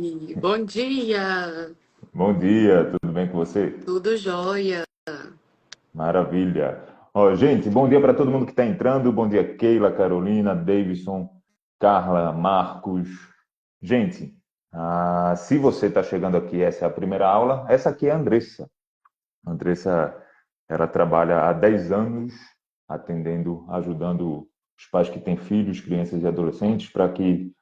Bom dia, Bom dia, tudo bem com você? tudo jóia. Maravilha. Ó, gente, bom dia para todo mundo que está entrando. Bom dia, Keila, Carolina, Davidson, Carla, Marcos. Gente, se você está chegando aqui, essa é a primeira aula. Essa aqui é a Andressa. A Andressa, ela trabalha há 10 anos atendendo, ajudando os pais que têm filhos, crianças e adolescentes para que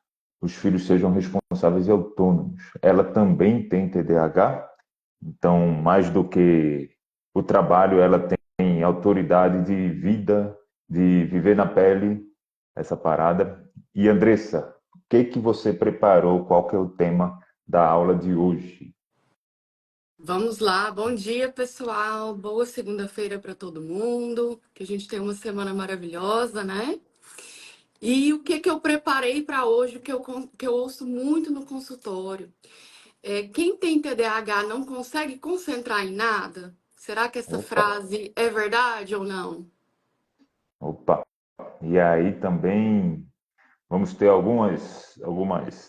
os filhos sejam responsáveis e autônomos. Ela também tem TDAH. Então, mais do que o trabalho, ela tem autoridade de vida, de viver na pele essa parada. E Andressa, o que que você preparou? Qual que é o tema da aula de hoje? Vamos lá, bom dia, pessoal. Boa segunda-feira para todo mundo. Que a gente tenha uma semana maravilhosa, né? E o que que eu preparei para hoje, que eu ouço muito no consultório? Quem tem TDAH não consegue concentrar em nada? Será que essa Opa, frase é verdade ou não? opa. E aí também vamos ter algumas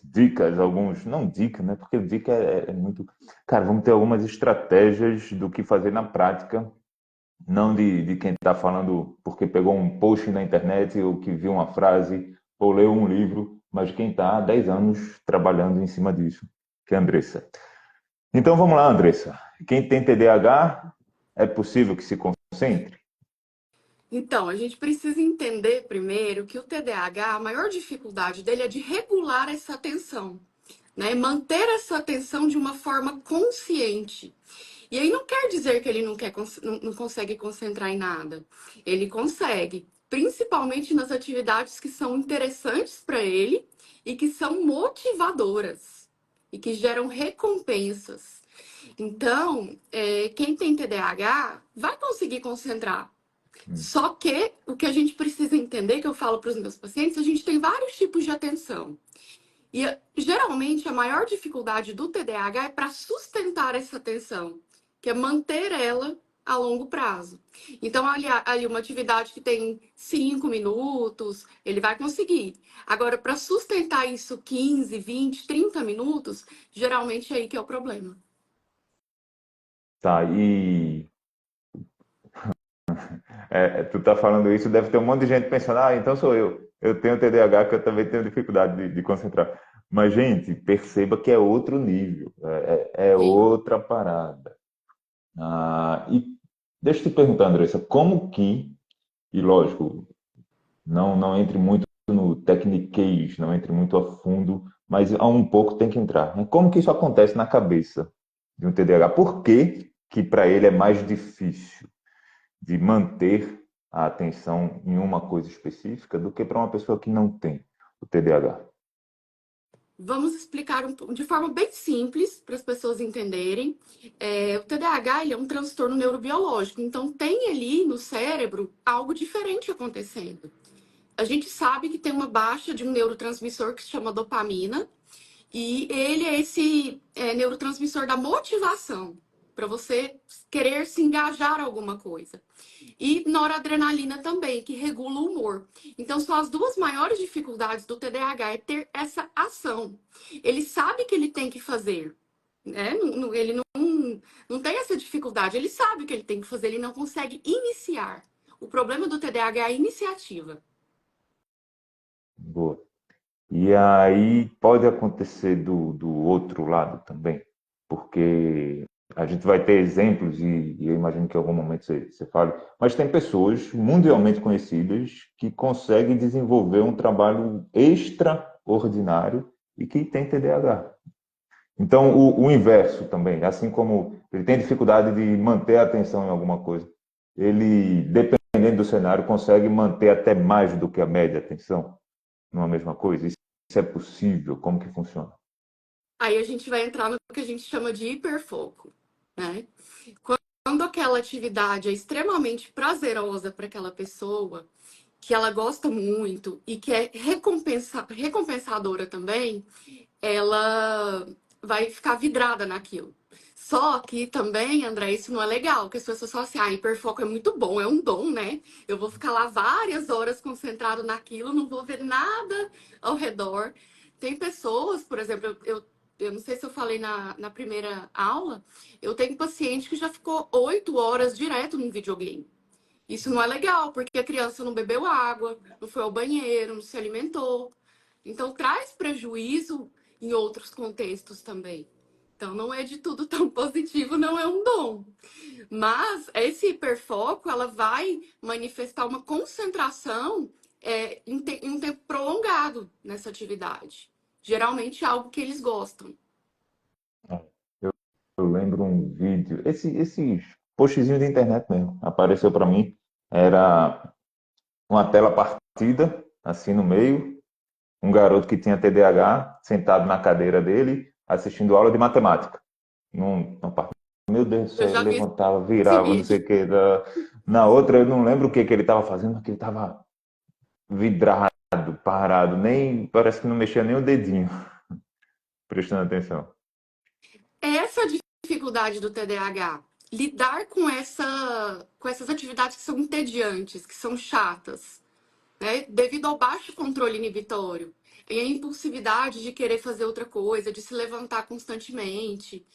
dicas, não dicas, né? Porque dica é muito. Cara, vamos ter algumas estratégias do que fazer na prática. Não de quem está falando porque pegou um post na internet ou que viu uma frase ou leu um livro, mas de quem está há 10 anos trabalhando em cima disso, que é a Andressa. Então vamos lá, Andressa. Quem tem TDAH, é possível que se concentre? Então, a gente precisa entender primeiro que o TDAH, a maior dificuldade dele é de regular essa atenção, né? Manter essa atenção de uma forma consciente. E aí não quer dizer que ele não consegue concentrar em nada. Ele consegue, principalmente nas atividades que são interessantes para ele e que são motivadoras e que geram recompensas. Então, quem tem TDAH vai conseguir concentrar. Só que o que a gente precisa entender, que eu falo para os meus pacientes, a gente tem vários tipos de atenção. E geralmente a maior dificuldade do TDAH é para sustentar essa atenção, que é manter ela a longo prazo. Então, ali uma atividade que tem 5 minutos, ele vai conseguir. Agora, para sustentar isso 15, 20, 30 minutos, geralmente é aí que é o problema. Tá, e tu tá falando isso, deve ter um monte de gente pensando, então sou eu. Eu tenho TDAH que eu também tenho dificuldade de concentrar. Mas, gente, perceba que é outro nível, é Sim. outra parada. E deixa eu te perguntar, Andressa, como que, e lógico, não entre muito no techniquez, não entre muito a fundo, mas há um pouco tem que entrar, né? Como que isso acontece na cabeça de um TDAH? Por que que para ele é mais difícil de manter a atenção em uma coisa específica do que para uma pessoa que não tem o TDAH? Vamos explicar de forma bem simples para as pessoas entenderem. O TDAH ele é um transtorno neurobiológico, então tem ali no cérebro algo diferente acontecendo. A gente sabe que tem uma baixa de um neurotransmissor que se chama dopamina, e ele é esse neurotransmissor da motivação, para você querer se engajar em alguma coisa. E noradrenalina também, que regula o humor. Então, são as duas maiores dificuldades do TDAH, é ter essa ação. Ele sabe que ele tem que fazer, né? Ele não tem essa dificuldade, ele sabe o que ele tem que fazer, ele não consegue iniciar. O problema do TDAH é a iniciativa. Boa. E aí pode acontecer do outro lado também, porque a gente vai ter exemplos, e eu imagino que em algum momento você fale, mas tem pessoas mundialmente conhecidas que conseguem desenvolver um trabalho extraordinário e que tem TDAH. Então, o inverso também, assim como ele tem dificuldade de manter a atenção em alguma coisa, ele, dependendo do cenário, consegue manter até mais do que a média atenção numa mesma coisa. Isso é possível? Como que funciona? Aí a gente vai entrar no que a gente chama de hiperfoco, né? Quando aquela atividade é extremamente prazerosa para aquela pessoa, que ela gosta muito e que é recompensadora também, ela vai ficar vidrada naquilo. Só que também, André, isso não é legal, porque as pessoas falam assim, hiperfoco é muito bom, é um dom, né? Eu vou ficar lá várias horas concentrado naquilo, não vou ver nada ao redor. Tem pessoas, por exemplo, eu eu não sei se eu falei na primeira aula, eu tenho paciente que já ficou 8 horas direto no videogame. Isso não é legal, porque a criança não bebeu água, não foi ao banheiro, não se alimentou. Então, traz prejuízo em outros contextos também. Então, não é de tudo tão positivo, não é um dom. Mas esse hiperfoco, ela vai manifestar uma concentração em um tempo prolongado nessa atividade. Geralmente é algo que eles gostam. Eu, eu lembro um vídeo, esses postzinhos de internet mesmo, apareceu para mim, era uma tela partida, assim no meio, um garoto que tinha TDAH sentado na cadeira dele, assistindo aula de matemática. Numa parte, meu Deus do Eu céu, já vi levantava, esse virava, não sei vídeo. o que. Na outra, eu não lembro o que, que ele estava fazendo, mas que ele estava vidrado, parado, nem parece que não mexia nem o dedinho, prestando atenção. Essa dificuldade do TDAH, lidar com essas atividades que são entediantes, que são chatas, né? Devido ao baixo controle inibitório e a impulsividade de querer fazer outra coisa, de se levantar constantemente,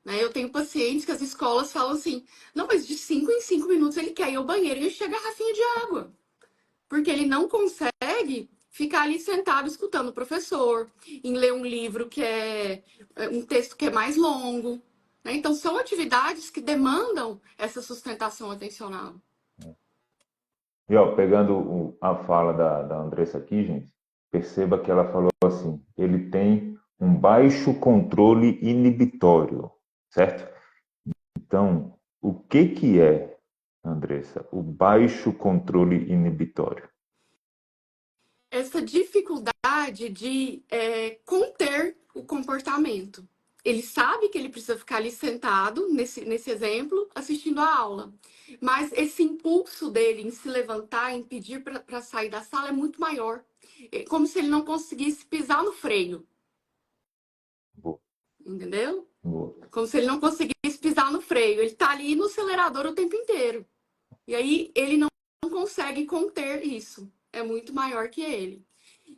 né? Eu tenho pacientes que as escolas falam assim: não, mas de 5 em 5 minutos ele quer ir ao banheiro e encher a garrafinha de água, porque ele não consegue ficar ali sentado escutando o professor, em ler um livro que é um texto que é mais longo, né? Então, são atividades que demandam essa sustentação atencional. E ó, pegando a fala da Andressa aqui, gente, perceba que ela falou assim: ele tem um baixo controle inibitório, certo? Então, o que que é, Andressa, o baixo controle inibitório? Essa dificuldade de conter o comportamento. Ele sabe que ele precisa ficar ali sentado, nesse exemplo, assistindo a aula. Mas esse impulso dele em se levantar, em pedir para sair da sala é muito maior. É como se ele não conseguisse pisar no freio, Boa, entendeu? boa. Como se ele não conseguisse pisar no freio. Ele está ali no acelerador o tempo inteiro. E aí ele não consegue conter isso. É muito maior que ele.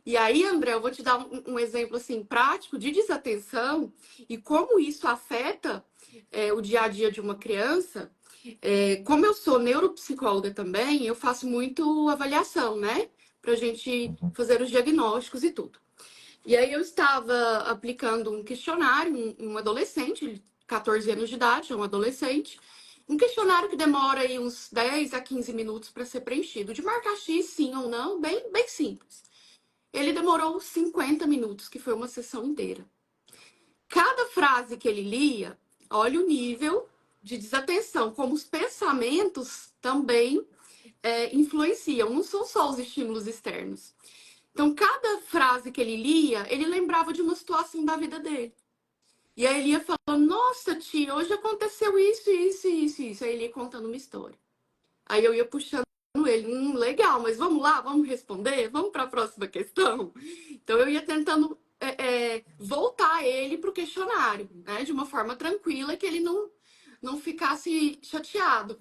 E aí, André, eu vou te dar um exemplo assim prático de desatenção e como isso afeta o dia a dia de uma criança. Como eu sou neuropsicóloga também, eu faço muito avaliação, né? Para a gente Uhum. fazer os diagnósticos e tudo. E aí eu estava aplicando um questionário, um adolescente, 14 anos de idade, é um adolescente, um questionário que demora aí uns 10 a 15 minutos para ser preenchido, de marcar X, sim ou não, bem, bem simples. Ele demorou 50 minutos, que foi uma sessão inteira. Cada frase que ele lia, olha o nível de desatenção, como os pensamentos também influenciam, não são só os estímulos externos. Então, cada frase que ele lia, ele lembrava de uma situação da vida dele. E aí ele ia falando, nossa, tia, hoje aconteceu isso, isso, isso, isso. Aí ele ia contando uma história. Aí eu ia puxando ele, legal, mas vamos lá, vamos responder? Vamos para a próxima questão? Então eu ia tentando voltar ele para o questionário, né? De uma forma tranquila, que ele não ficasse chateado.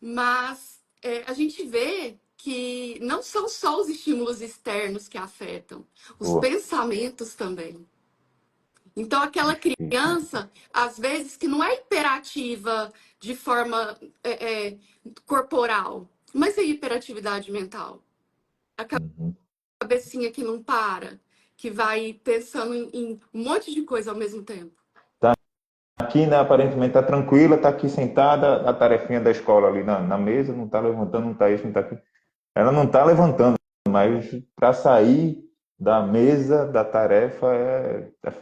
Mas a gente vê que não são só os estímulos externos que afetam, os Boa. pensamentos também. Então, aquela Perfeito. criança, às vezes, que não é hiperativa de forma corporal, mas é hiperatividade mental. A Uhum. cabecinha que não para, que vai pensando em um monte de coisa ao mesmo tempo. Tá aqui, né, aparentemente está tranquila, está aqui sentada, a tarefinha da escola ali na mesa, não está levantando, não está isso, não está aqui. Ela não está levantando, mas para sair da mesa da tarefa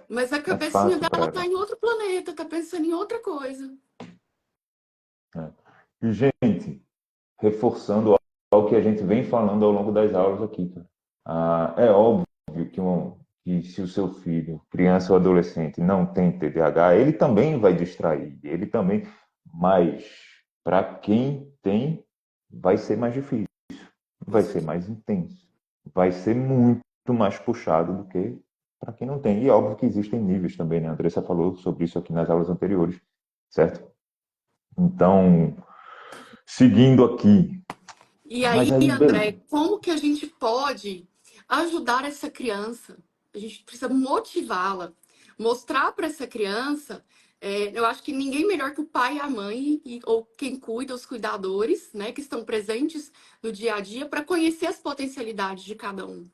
Mas a é cabecinha fácil para dela tá ela. em outro planeta, tá pensando em outra coisa. Né? E, gente, reforçando algo que a gente vem falando ao longo das aulas aqui, cara. É óbvio que se o seu filho, criança ou adolescente, não tem TDAH, ele também vai distrair, ele também, mas para quem tem, vai ser mais difícil, Com vai ser certeza. mais intenso, vai ser muito mais puxado do que para quem não tem. E é óbvio que existem níveis também, né? A Andressa falou sobre isso aqui nas aulas anteriores, certo? Então, seguindo aqui, E mas aí, aí, André, como que a gente pode ajudar essa criança? A gente precisa motivá-la Mostrar para essa criança, eu acho que ninguém melhor que o pai e a mãe, ou quem cuida, os cuidadores, né, que estão presentes no dia a dia, para conhecer as potencialidades de cada um.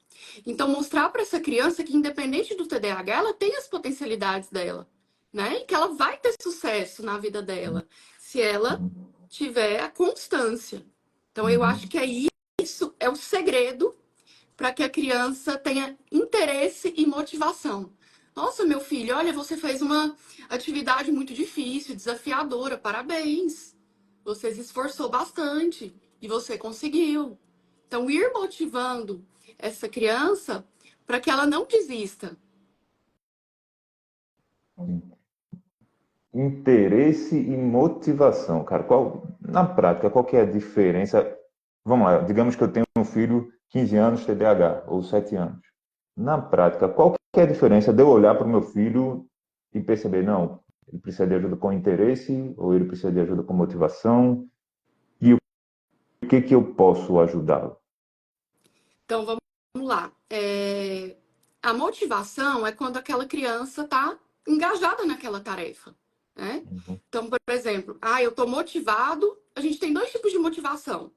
Então, mostrar para essa criança que, independente do TDAH, ela tem as potencialidades dela, né, e que ela vai ter sucesso na vida dela, se ela Uhum. tiver a constância. Então, eu acho Uhum. que isso é o segredo para que a criança tenha interesse e motivação. Nossa, meu filho, olha, você fez uma atividade muito difícil, desafiadora, parabéns. Você se esforçou bastante e você conseguiu. Então, ir motivando essa criança para que ela não desista. Interesse e motivação, cara. Na prática, qual que é a diferença? Vamos lá, digamos que eu tenho um filho 15 anos, TDAH, ou 7 anos. Na prática, qual que é a diferença de eu olhar para o meu filho e perceber, não, ele precisa de ajuda com interesse, ou ele precisa de ajuda com motivação, e o que eu posso ajudá-lo? Então, vamos lá. A motivação é quando aquela criança está engajada naquela tarefa, né? Uhum. Então, por exemplo, eu estou motivado. A gente tem dois tipos de motivação.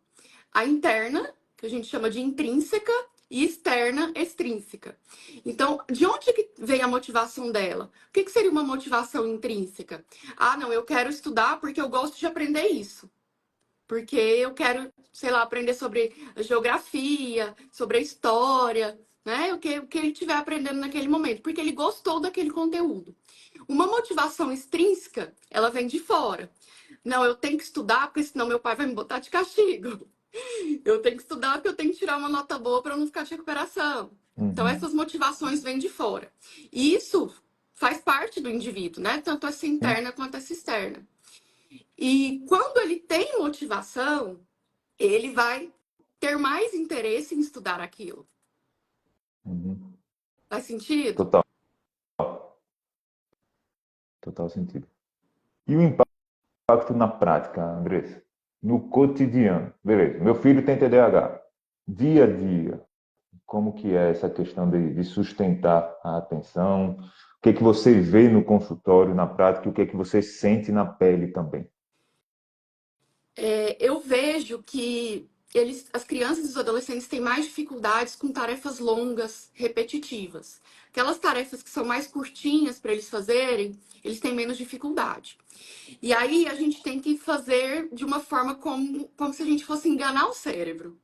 A interna, que a gente chama de intrínseca, e externa, extrínseca. Então, de onde que vem a motivação dela? O que seria uma motivação intrínseca? Não, eu quero estudar porque eu gosto de aprender isso. Porque eu quero, sei lá, aprender sobre a geografia, sobre a história, né? O que ele estiver aprendendo naquele momento, porque ele gostou daquele conteúdo. Uma motivação extrínseca, ela vem de fora. Não, eu tenho que estudar, porque senão meu pai vai me botar de castigo. Eu tenho que estudar porque eu tenho que tirar uma nota boa para não ficar de recuperação. Então, Uhum. essas motivações vêm de fora. E isso faz parte do indivíduo, né? Tanto essa Sim. interna quanto essa externa. E quando ele tem motivação, ele vai ter mais interesse em estudar aquilo. Uhum. Faz sentido? Total, total sentido. E o impacto na prática, Andressa? No cotidiano. Beleza, meu filho tem TDAH. Dia a dia, como que é essa questão de sustentar a atenção? O que é que você vê no consultório, na prática, e o que é que você sente na pele também? Eu vejo que as crianças e os adolescentes têm mais dificuldades com tarefas longas, repetitivas. Aquelas tarefas que são mais curtinhas para eles fazerem, eles têm menos dificuldade. E aí a gente tem que fazer de uma forma como se a gente fosse enganar o cérebro.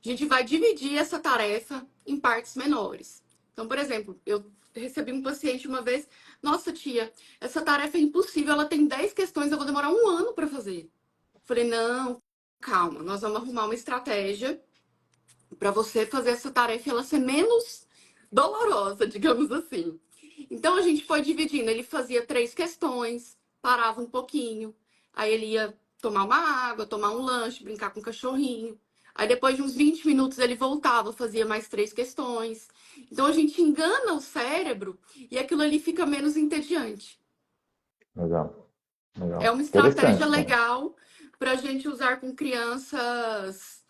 A gente vai dividir essa tarefa em partes menores. Então, por exemplo, eu recebi um paciente uma vez, nossa tia, essa tarefa é impossível, ela tem 10 questões, eu vou demorar um ano para fazer. Falei, não, calma, nós vamos arrumar uma estratégia para você fazer essa tarefa e ela ser menos dolorosa, digamos assim. Então a gente foi dividindo. Ele fazia 3 questões, parava um pouquinho, aí ele ia tomar uma água, tomar um lanche, brincar com o cachorrinho. Aí depois de uns 20 minutos ele voltava, fazia mais 3 questões. Então a gente engana o cérebro e aquilo ali fica menos entediante. Legal, É legal. uma estratégia Interessante, cara. legal para a gente usar com crianças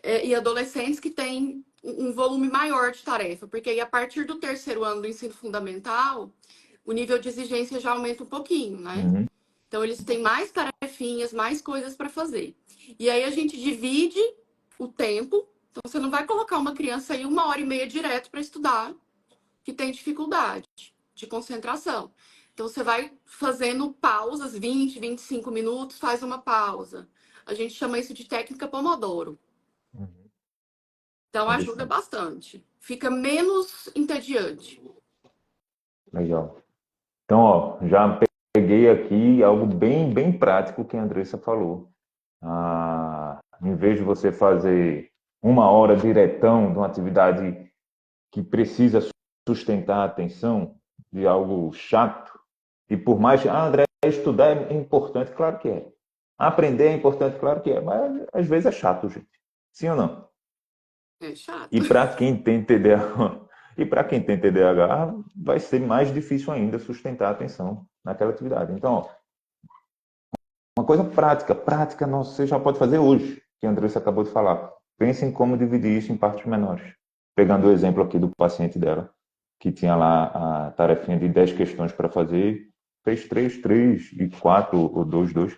e adolescentes que têm um volume maior de tarefa, porque aí a partir do terceiro ano do ensino fundamental, o nível de exigência já aumenta um pouquinho, né? Uhum. Então eles têm mais tarefinhas, mais coisas para fazer. E aí a gente divide o tempo. Então você não vai colocar uma criança aí 1 hora e meia direto para estudar, que tem dificuldade de concentração. Então, você vai fazendo pausas, 20, 25 minutos, faz uma pausa. A gente chama isso de técnica Pomodoro. Uhum. Então, ajuda Interessante. bastante. Fica menos entediante. Legal. Então, ó, já peguei aqui algo bem prático que a Andressa falou. Em vez de você fazer 1 hora diretão de uma atividade que precisa sustentar a atenção, de algo chato, e por mais, André, estudar é importante, claro que é. Aprender é importante, claro que é, mas às vezes é chato, gente. Sim ou não? É chato. E para quem tem TDAH, e para quem tem TDAH, vai ser mais difícil ainda sustentar a atenção naquela atividade. Então, ó, uma coisa prática, não, você já pode fazer hoje, que a Andressa acabou de falar. Pense em como dividir isso em partes menores. Pegando o exemplo aqui do paciente dela, que tinha lá a tarefinha de 10 questões para fazer, fez 3, 3 e 4 ou 2, 2.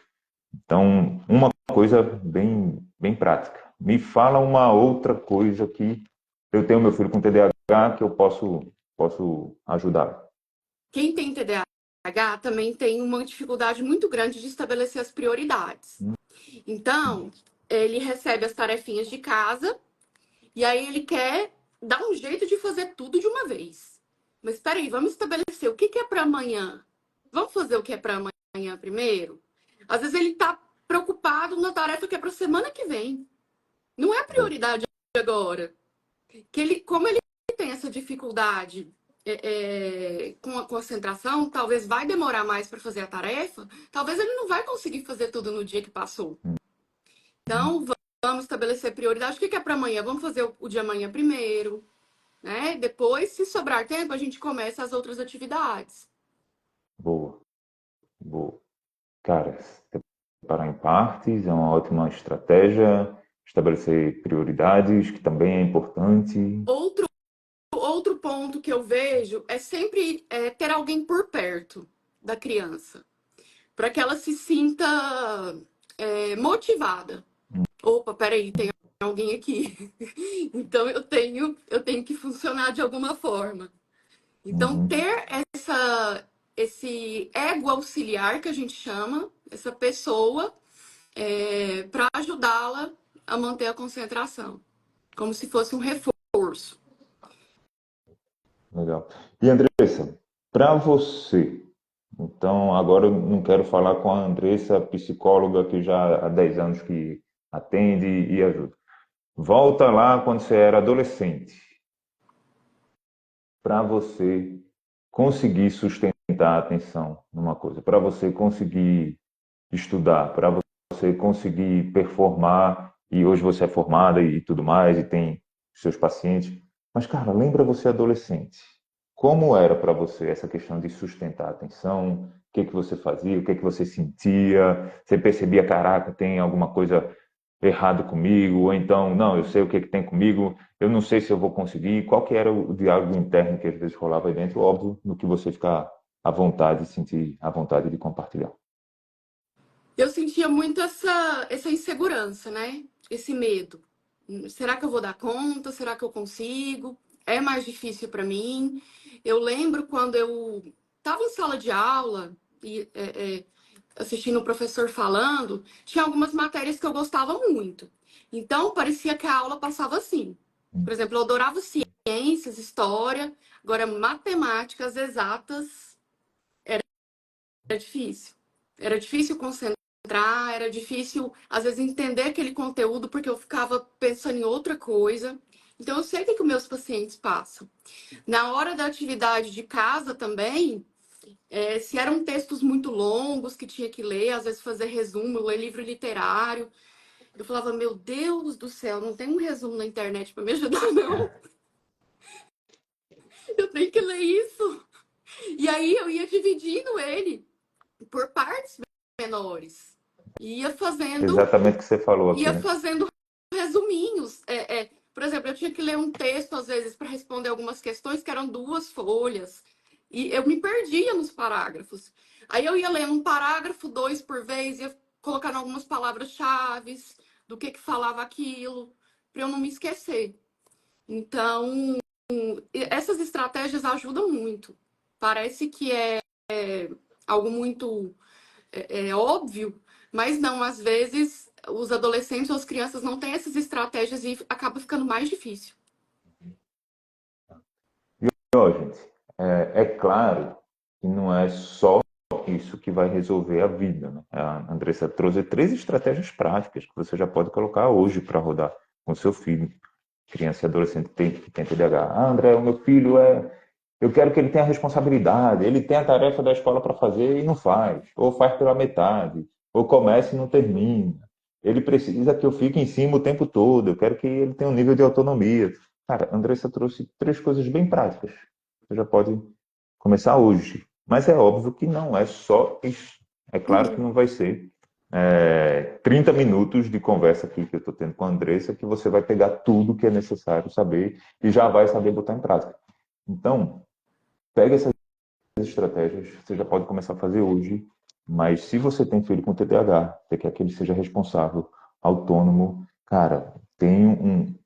Então, uma coisa bem prática. Me fala uma outra coisa que eu tenho meu filho com TDAH que eu posso ajudar. Quem tem TDAH também tem uma dificuldade muito grande de estabelecer as prioridades. Então, ele recebe as tarefinhas de casa e aí ele quer dar um jeito de fazer tudo de uma vez. Mas espera aí, vamos estabelecer o que é para amanhã. Vamos fazer o que é para amanhã primeiro? Às vezes ele está preocupado na tarefa que é para semana que vem. Não é prioridade agora. Como ele tem essa dificuldade com a concentração, talvez vai demorar mais para fazer a tarefa, talvez ele não vai conseguir fazer tudo no dia que passou. Então, vamos estabelecer prioridade. O que é para amanhã? Vamos fazer o de amanhã primeiro, né? Depois, se sobrar tempo, a gente começa as outras atividades. Boa, boa. Cara, separar em partes é uma ótima estratégia. Estabelecer prioridades, que também é importante. Outro ponto que eu vejo é sempre ter alguém por perto da criança, para que ela se sinta motivada. Opa, peraí, tem alguém aqui. Então eu tenho que funcionar de alguma forma. Então, Uhum. ter esse ego auxiliar que a gente chama, essa pessoa, para ajudá-la a manter a concentração, como se fosse um reforço. Legal. E Andressa, para você, então agora eu não quero falar com a Andressa, psicóloga que já há 10 anos que atende e ajuda. Volta lá quando você era adolescente, para você conseguir sustentar a atenção numa coisa, para você conseguir estudar, para você conseguir performar, e hoje você é formada e tudo mais, e tem seus pacientes. Mas, cara, lembra você adolescente. Como era para você essa questão de sustentar a atenção? O que que você fazia? O que que você sentia? Você percebia, caraca, tem alguma coisa errado comigo? Ou então, não, eu sei o que que tem comigo, eu não sei se eu vou conseguir. Qual que era o diálogo interno que às vezes rolava aí dentro? Óbvio, no que você ficar à vontade, sentir à vontade de compartilhar. Eu sentia muito essa insegurança, né? Esse medo. Será que eu vou dar conta? Será que eu consigo? É mais difícil para mim. Eu lembro quando eu estava em sala de aula e assistindo o professor falando, tinha algumas matérias que eu gostava muito. Então, parecia que a aula passava assim. Por exemplo, eu adorava ciências, história, agora matemáticas exatas era difícil. Era difícil concentrar, era difícil, às vezes, entender aquele conteúdo, porque eu ficava pensando em outra coisa. Então, eu sei o que os meus pacientes passam. Na hora da atividade de casa também, se eram textos muito longos que tinha que ler, às vezes fazer resumo, ler livro literário, eu falava, meu Deus do céu, não tem um resumo na internet para me ajudar, não. Eu tenho que ler isso. E aí eu ia dividindo ele por partes menores. Ia fazendo, Exatamente o que você falou aqui, ia né? fazendo resuminhos. Por exemplo, eu tinha que ler um texto, às vezes, para responder algumas questões que eram 2 folhas. E eu me perdia nos parágrafos. Aí eu ia lendo um parágrafo, 2 por vez, ia colocando algumas palavras-chave do que falava aquilo, para eu não me esquecer. Então, essas estratégias ajudam muito. Parece que é algo muito óbvio, mas não, às vezes os adolescentes ou as crianças não têm essas estratégias e acaba ficando mais difícil. E, ó, gente, é claro que não é só isso que vai resolver a vida, né? A Andressa trouxe 3 estratégias práticas que você já pode colocar hoje para rodar com seu filho, criança e adolescente que tem TDAH. Ah, André, o meu filho eu quero que ele tenha responsabilidade, ele tem a tarefa da escola para fazer e não faz, ou faz pela metade, ou começa e não termina. Ele precisa que eu fique em cima o tempo todo, eu quero que ele tenha um nível de autonomia. Cara, a Andressa trouxe 3 coisas bem práticas. Você já pode começar hoje. Mas é óbvio que não é só isso. É claro que Uhum. não vai ser 30 minutos de conversa aqui que eu estou tendo com a Andressa que você vai pegar tudo que é necessário saber e já vai saber botar em prática. Então, pega essas estratégias, você já pode começar a fazer hoje, mas se você tem filho com TDAH, você quer que ele seja responsável, autônomo, cara, tem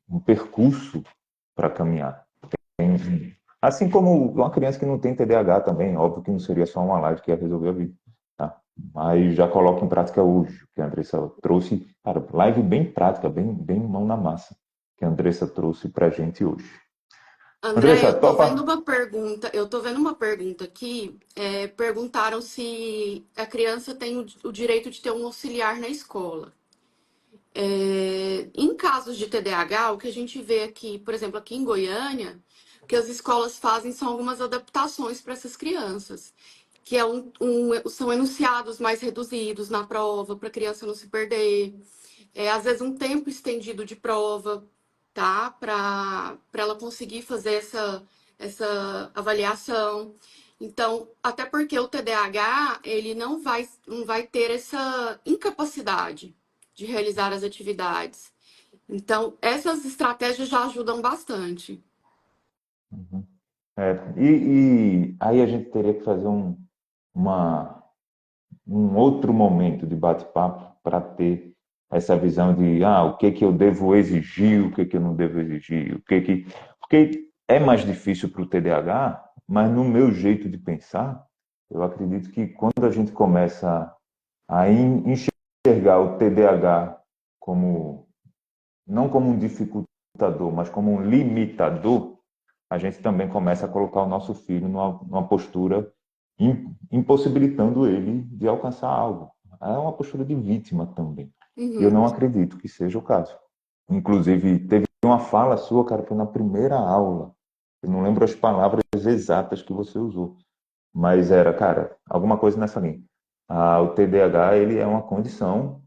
um percurso para caminhar. Assim como uma criança que não tem TDAH também, óbvio que não seria só uma live que ia resolver a vida, tá? Mas já coloca em prática hoje, o que a Andressa trouxe, cara, live bem prática, bem mão na massa, que a Andressa trouxe pra gente hoje. André, Andressa, eu tô vendo topa? uma pergunta, aqui, perguntaram se a criança tem o direito de ter um auxiliar na escola. Em casos de TDAH, o que a gente vê aqui, por exemplo, aqui em Goiânia, o que as escolas fazem são algumas adaptações para essas crianças, que são enunciados mais reduzidos na prova, para a criança não se perder. Às vezes um tempo estendido de prova, tá? Para ela conseguir fazer essa avaliação. Então, até porque o TDAH, ele não vai ter essa incapacidade de realizar as atividades. Então, essas estratégias já ajudam bastante. Uhum. E aí a gente teria que fazer uma, um outro momento de bate-papo para ter essa visão de o que que eu devo exigir, o que que eu não devo exigir, porque é mais difícil para o TDAH, mas no meu jeito de pensar, eu acredito que quando a gente começa a enxergar o TDAH como não como um dificultador, mas como um limitador, a gente também começa a colocar o nosso filho numa postura impossibilitando ele de alcançar algo. É uma postura de vítima também. E eu Uhum. não acredito que seja o caso. Inclusive, teve uma fala sua, cara, foi na primeira aula. Eu não lembro as palavras exatas que você usou, mas era, cara, alguma coisa nessa linha. O TDAH, ele é uma condição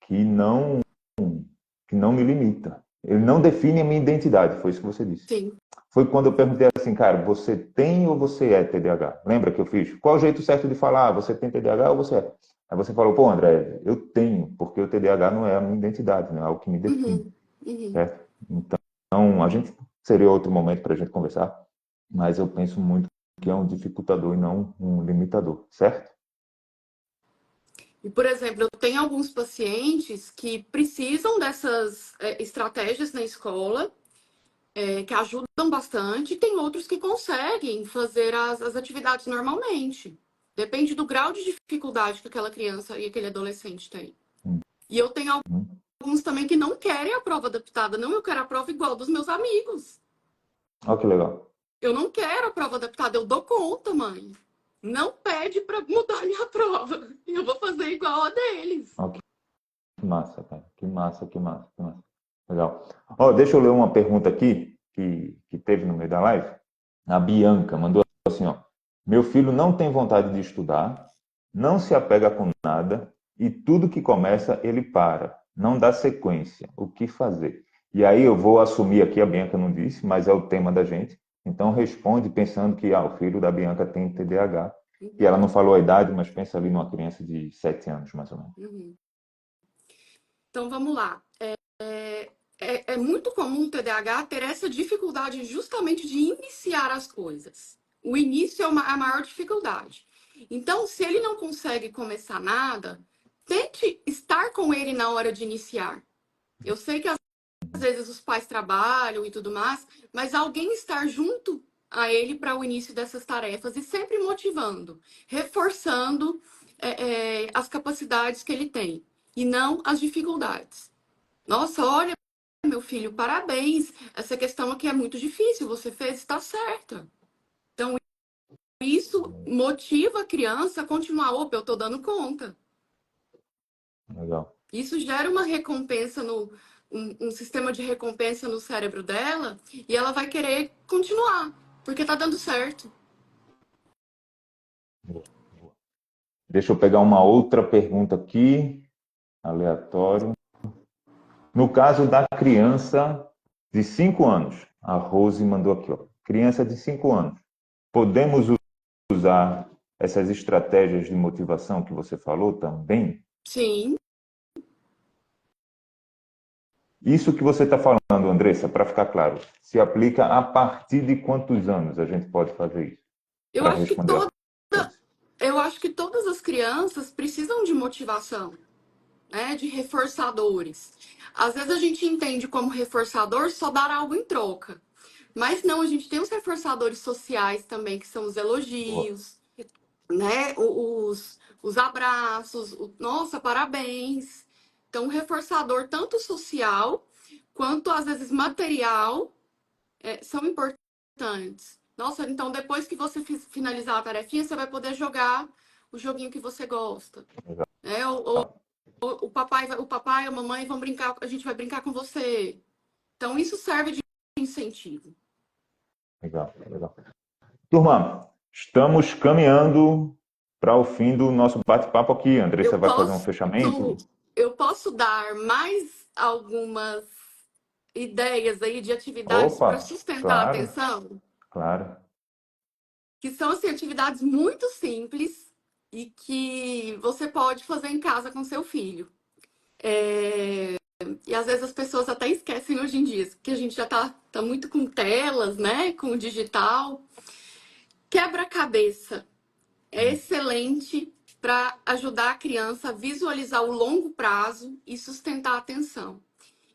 que não me limita. Ele não define a minha identidade, foi isso que você disse. Sim. Foi quando eu perguntei assim, cara, você tem ou você é TDAH? Lembra que eu fiz? Qual o jeito certo de falar? Você tem TDAH ou você é? Aí você falou, pô, André, eu tenho, porque o TDAH não é a minha identidade, não é algo que me define, Uhum. Uhum. certo? Então, a gente seria outro momento para a gente conversar, mas eu penso muito que é um dificultador e não um limitador, certo? E, por exemplo, eu tenho alguns pacientes que precisam dessas estratégias na escola, que ajudam bastante, e tem outros que conseguem fazer as atividades normalmente. Depende do grau de dificuldade que aquela criança e aquele adolescente tem. E eu tenho Uhum. alguns também que não querem a prova adaptada. Não, eu quero a prova igual dos meus amigos. Olha que legal. Eu não quero a prova adaptada, eu dou conta, mãe. Não pede para mudar a minha prova. Eu vou fazer igual a deles. Olha que massa, cara. Que massa, que massa, que massa. Legal. Ó, deixa eu ler uma pergunta aqui que teve no meio da live. A Bianca mandou assim, ó. Meu filho não tem vontade de estudar, não se apega com nada e tudo que começa ele para, não dá sequência. O que fazer? E aí eu vou assumir aqui, a Bianca não disse, mas é o tema da gente. Então responde pensando que o filho da Bianca tem TDAH. E ela Uhum, não falou a idade, mas pensa ali numa criança de 7 anos, mais ou menos. uhum. Então vamos lá. É muito comum o TDAH ter essa dificuldade justamente de iniciar as coisas. O início é a maior dificuldade. Então, se ele não consegue começar nada, tente estar com ele na hora de iniciar. Eu sei que às vezes os pais trabalham e tudo mais, mas alguém estar junto a ele para o início dessas tarefas e sempre motivando, reforçando as capacidades que ele tem e não as dificuldades. Nossa, olha, meu filho, parabéns. Essa questão aqui é muito difícil, você fez, está certa. Então, isso motiva a criança a continuar. Opa, eu estou dando conta. Legal. Isso gera uma recompensa um sistema de recompensa no cérebro dela e ela vai querer continuar, porque tá dando certo. Deixa eu pegar uma outra pergunta aqui, aleatório. No caso da criança de 5 anos, a Rose mandou aqui, ó. Criança de 5 anos. Podemos usar essas estratégias de motivação que você falou também? Sim, Isso que você está falando, Andressa, para ficar claro, se aplica a partir de quantos anos a gente pode fazer isso? Eu para acho que responder toda, a isso. eu acho que todas as crianças precisam de motivação, né? De reforçadores. Às vezes a gente entende como reforçador só dar algo em troca. Mas não, a gente tem os reforçadores sociais também, que são os Boa. elogios, né? Os abraços, nossa, parabéns. Então, o reforçador, tanto social quanto às vezes material, são importantes. Nossa, então depois que você finalizar a tarefinha, você vai poder jogar o joguinho que você gosta. Legal. Né? O papai, a mamãe vão brincar, a gente vai brincar com você. Então, isso serve de incentivo. Legal, legal. Turma, estamos caminhando para o fim do nosso bate-papo aqui. A Andressa Eu vai fazer um posso, fechamento. eu posso dar mais algumas ideias aí de atividades para Opa, sustentar a claro, atenção, claro. que são assim, atividades muito simples e que você pode fazer em casa com seu filho. E às vezes as pessoas até esquecem hoje em dia, que a gente já tá muito com telas, né? Com o digital. Quebra-cabeça é excelente para ajudar a criança a visualizar o longo prazo e sustentar a atenção.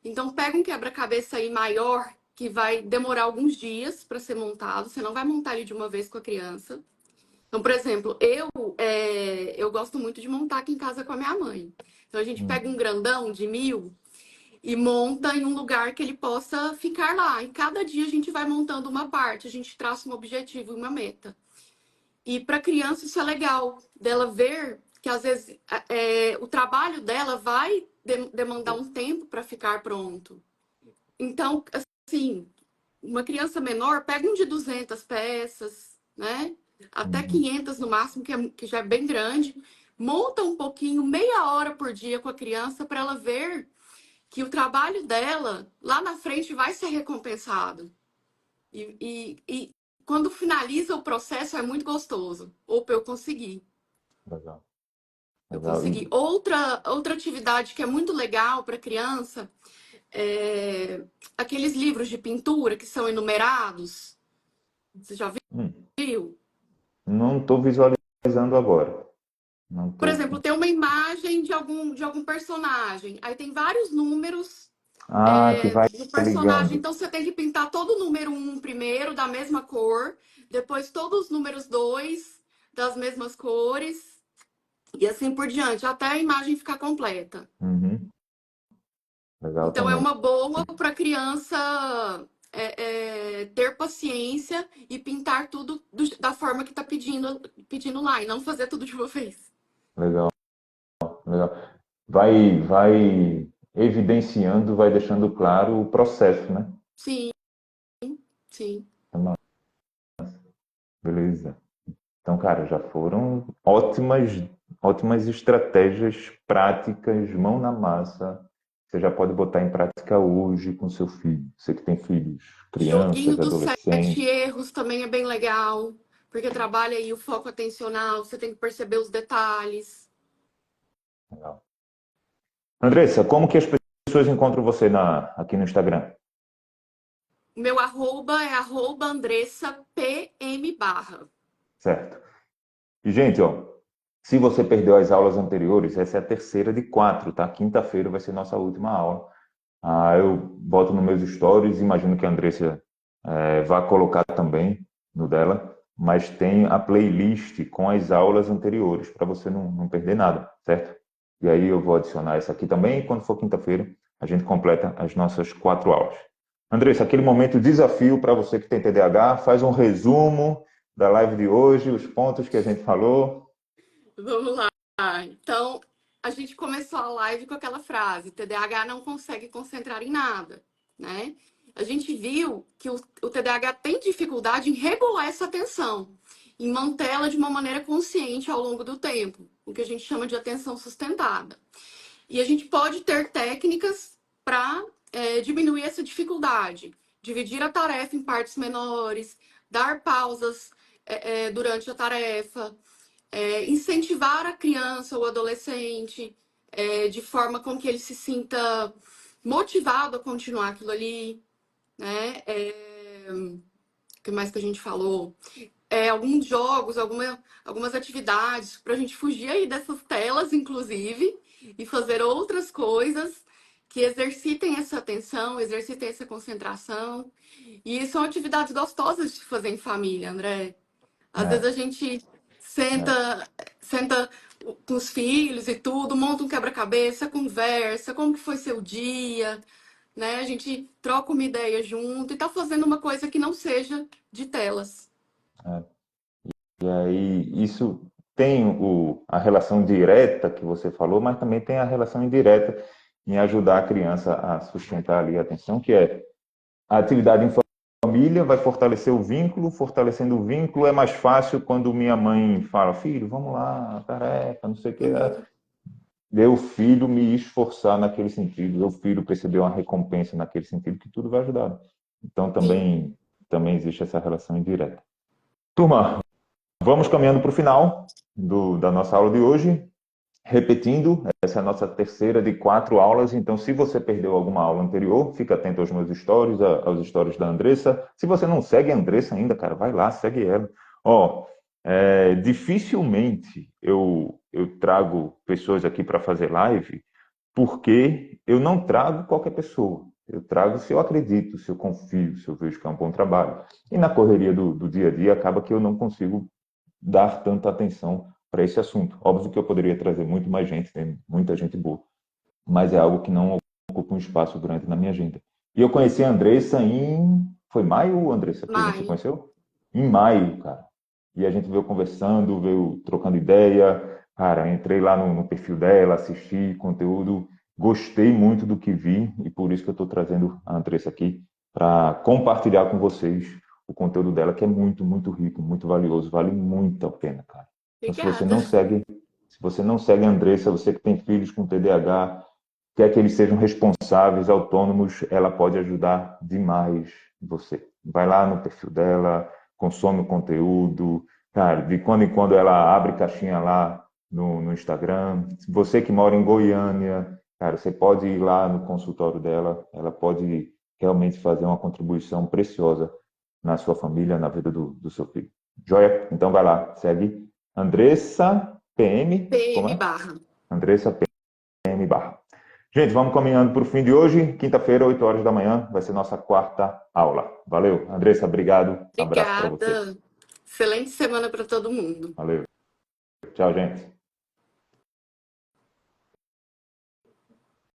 Então, pega um quebra-cabeça aí maior, que vai demorar alguns dias para ser montado. Você não vai montar ele de uma vez com a criança. Então, por exemplo, eu gosto muito de montar aqui em casa com a minha mãe. Então, a gente pega um Hum, grandão de 1.000 e monta em um lugar que ele possa ficar lá. E cada dia a gente vai montando uma parte, a gente traça um objetivo e uma meta. E para a criança isso é legal, dela ver que às vezes o trabalho dela vai demandar um tempo para ficar pronto. Então, assim, uma criança menor pega um de 200 peças, né? Até uhum, 500 no máximo, que já é bem grande. Monta um pouquinho, meia hora por dia com a criança para ela ver que o trabalho dela lá na frente vai ser recompensado. E quando finaliza o processo é muito gostoso. Opa, eu consegui. legal, Eu legal. consegui. Outra atividade que é muito legal para criança é aqueles livros de pintura que são enumerados. Você já Hum, viu? não estou visualizando agora. Não Por tô. exemplo, tem uma imagem de algum personagem. Aí tem vários números Ah, que vai do personagem. ligando. Então você tem que pintar todo o número um primeiro, da mesma cor. Depois todos os números 2 das mesmas cores. E assim por diante, até a imagem ficar completa. Uhum, legal Então é também. uma boa para a criança ter paciência e pintar tudo da forma que está pedindo lá, e não fazer tudo de uma vez. Legal, legal. Vai evidenciando, vai deixando claro o processo, né? Sim, sim. Beleza. Então, cara, já foram ótimas estratégias práticas, mão na massa. Você já pode botar em prática hoje com seu filho. Você que tem filhos, Joguinho crianças, dos 7 adolescentes. erros também é bem legal, porque trabalha aí o foco atencional, você tem que perceber os detalhes. Legal. Andressa, como que as pessoas encontram você aqui no Instagram? O meu arroba é @AndressaPM barra. Certo. E, gente, ó, se você perdeu as aulas anteriores, essa é a terceira de quatro, tá? Quinta-feira vai ser nossa última aula. Eu boto nos meus stories, imagino que a Andressa vai colocar também no dela, mas tem a playlist com as aulas anteriores, para você não perder nada, certo? E aí eu vou adicionar essa aqui também, e quando for quinta-feira, a gente completa as nossas 4 aulas. Andressa, aquele momento desafio para você que tem TDAH, faz um resumo da live de hoje, os pontos que a gente falou. Vamos lá. Então, a gente começou a live com aquela frase: TDAH não consegue concentrar em nada, né? A gente viu que o TDAH tem dificuldade em regular essa atenção, em mantê-la de uma maneira consciente ao longo do tempo, o que a gente chama de atenção sustentada. E a gente pode ter técnicas para diminuir essa dificuldade, dividir a tarefa em partes menores, dar pausas durante a tarefa, incentivar a criança ou adolescente de forma com que ele se sinta motivado a continuar aquilo ali, né? O que mais que a gente falou? alguns jogos, algumas atividades para a gente fugir aí dessas telas, inclusive, e fazer outras coisas que exercitem essa atenção, exercitem essa concentração. E são atividades gostosas de fazer em família, André. Às vezes a É, gente é. senta com os filhos e tudo, monta um quebra-cabeça, conversa, como que foi seu dia, né? A gente troca uma ideia junto e tá fazendo uma coisa que não seja de telas. E aí, isso tem a relação direta que você falou, mas também tem a relação indireta em ajudar a criança a sustentar ali a atenção, que é a atividade em família vai fortalecer o vínculo, fortalecendo o vínculo é mais fácil quando minha mãe fala, filho, vamos lá, tarefa, não sei o que, Uhum. deu o filho me esforçar naquele sentido, deu o filho perceber uma recompensa naquele sentido, que tudo vai ajudar. Então Sim. também existe essa relação indireta. Turma, vamos caminhando para o final da nossa aula de hoje. Repetindo, essa é a nossa terceira de 4 aulas, então se você perdeu alguma aula anterior, fica atento aos meus stories, aos stories da Andressa. Se você não segue a Andressa ainda, cara, vai lá, segue ela. Ó, dificilmente eu trago pessoas aqui para fazer live, porque eu não trago qualquer pessoa. Eu trago se eu acredito, se eu confio, se eu vejo que é um bom trabalho. E na correria do dia a dia, acaba que eu não consigo dar tanta atenção para esse assunto. Óbvio que eu poderia trazer muito mais gente, tem muita gente boa, mas é algo que não ocupa um espaço grande na minha agenda. E eu conheci a Andressa Foi maio, Andressa, que a gente se Maio. conheceu? Em maio, cara. E a gente veio conversando, veio trocando ideia. Cara, entrei lá no perfil dela, assisti conteúdo, gostei muito do que vi e por isso que eu estou trazendo a Andressa aqui para compartilhar com vocês o conteúdo dela, que é muito, muito rico, muito valioso, vale muito a pena, cara. Então, Obrigada. se você não segue a Andressa, você que tem filhos com TDAH, quer que eles sejam responsáveis, autônomos, ela pode ajudar demais você. Vai lá no perfil dela, consome o conteúdo, cara, de quando em quando ela abre caixinha lá no Instagram. Você que mora em Goiânia, cara, você pode ir lá no consultório dela, ela pode realmente fazer uma contribuição preciosa na sua família, na vida do seu filho. Joia? Então vai lá, segue Andressa PM, como PM é? barra. Andressa PM barra. Gente, vamos caminhando para o fim de hoje. Quinta-feira, 8 horas da manhã, vai ser nossa quarta aula. Valeu. Andressa, obrigado. Abraço para você. Obrigada. Excelente semana para todo mundo. Valeu. Tchau, gente.